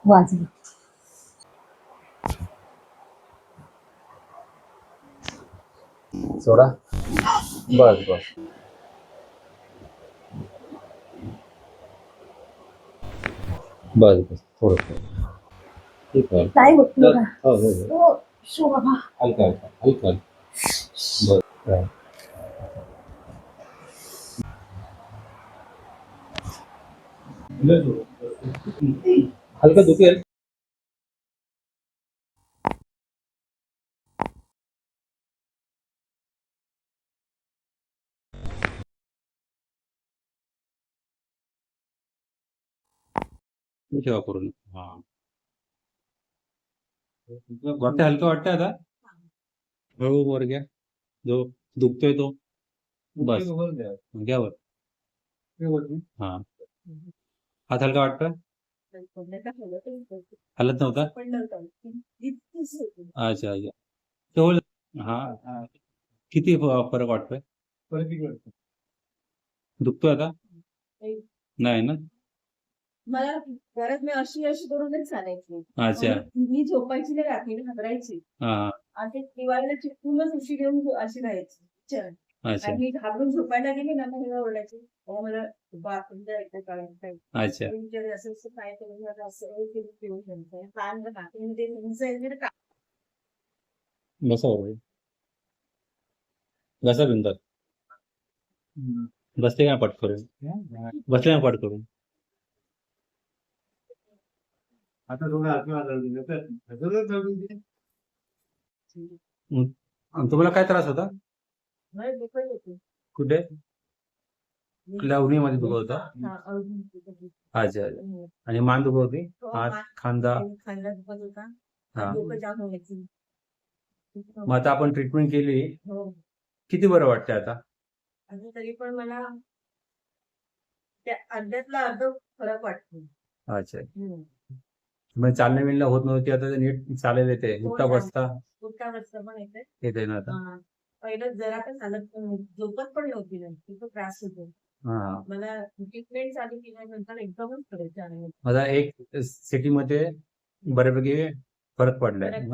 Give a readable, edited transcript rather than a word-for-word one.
वाजलं. सोडा. बस बस. बस बस थोडं. ठीक आहे. काय होत हो बघा. हो हो. हो, शो बाबा. हलका हलका हलका. बस. हलका दुखेल. ठेवा करून. हा. वाटतं हलकं वाटतं आता. हळू वर घ्या. जो दुखतोय तो बस घ्या वर. हा. हात हलका वाटतोय. हलत नव्हता. अच्छा अच्छा. तो हा. किती फरक वाटतोय. दुखतोय आता. नाही ना. मला घरात मी अशी अशी करूनच चालायची. अच्छा. मी झोपायची नाही, रात्री घाबरायची. हा. आणि ते दिवाळीला चिपकूनच उशी घेऊन अशी राहायची. अच्छा आणि मी घाबरून झोपायला गेली ना, मग ओरडायची. मला बाथरूम जायचं काय. अच्छा. असं असं काय करून असं पिऊ शकतो. पान तुमचं बसा बरोबर. बसा बिंदास. बसते का पाठ करून. बसले ना पाठ करून. आता तुम्हाला काय त्रास होता. कुठे. लावणीमध्ये दुखत होता. अच्छा. आणि मान दुखत होती. हात खांदा दुखत होता. हा. डोकं जाम व्हायचं. मग आता आपण ट्रीटमेंट केली. किती बरं वाटतंय आता. तरी पण मला त्या अर्ध्यातला अर्ध फरक वाटतो. अच्छा. मग चालण्या बिलणं होत नव्हती, आता नीट चालेल येते. उठता बसता पण येते ना आता. पहिलं जरा पण चालत पण झोपत पण नव्हती ना, खूप त्रास होतो. मला ट्रीटमेंट चालू केल्यानंतर एकदमच फरक जाणवला. माझा एक सिटी मध्ये बऱ्यापैकी फरक पडलाय.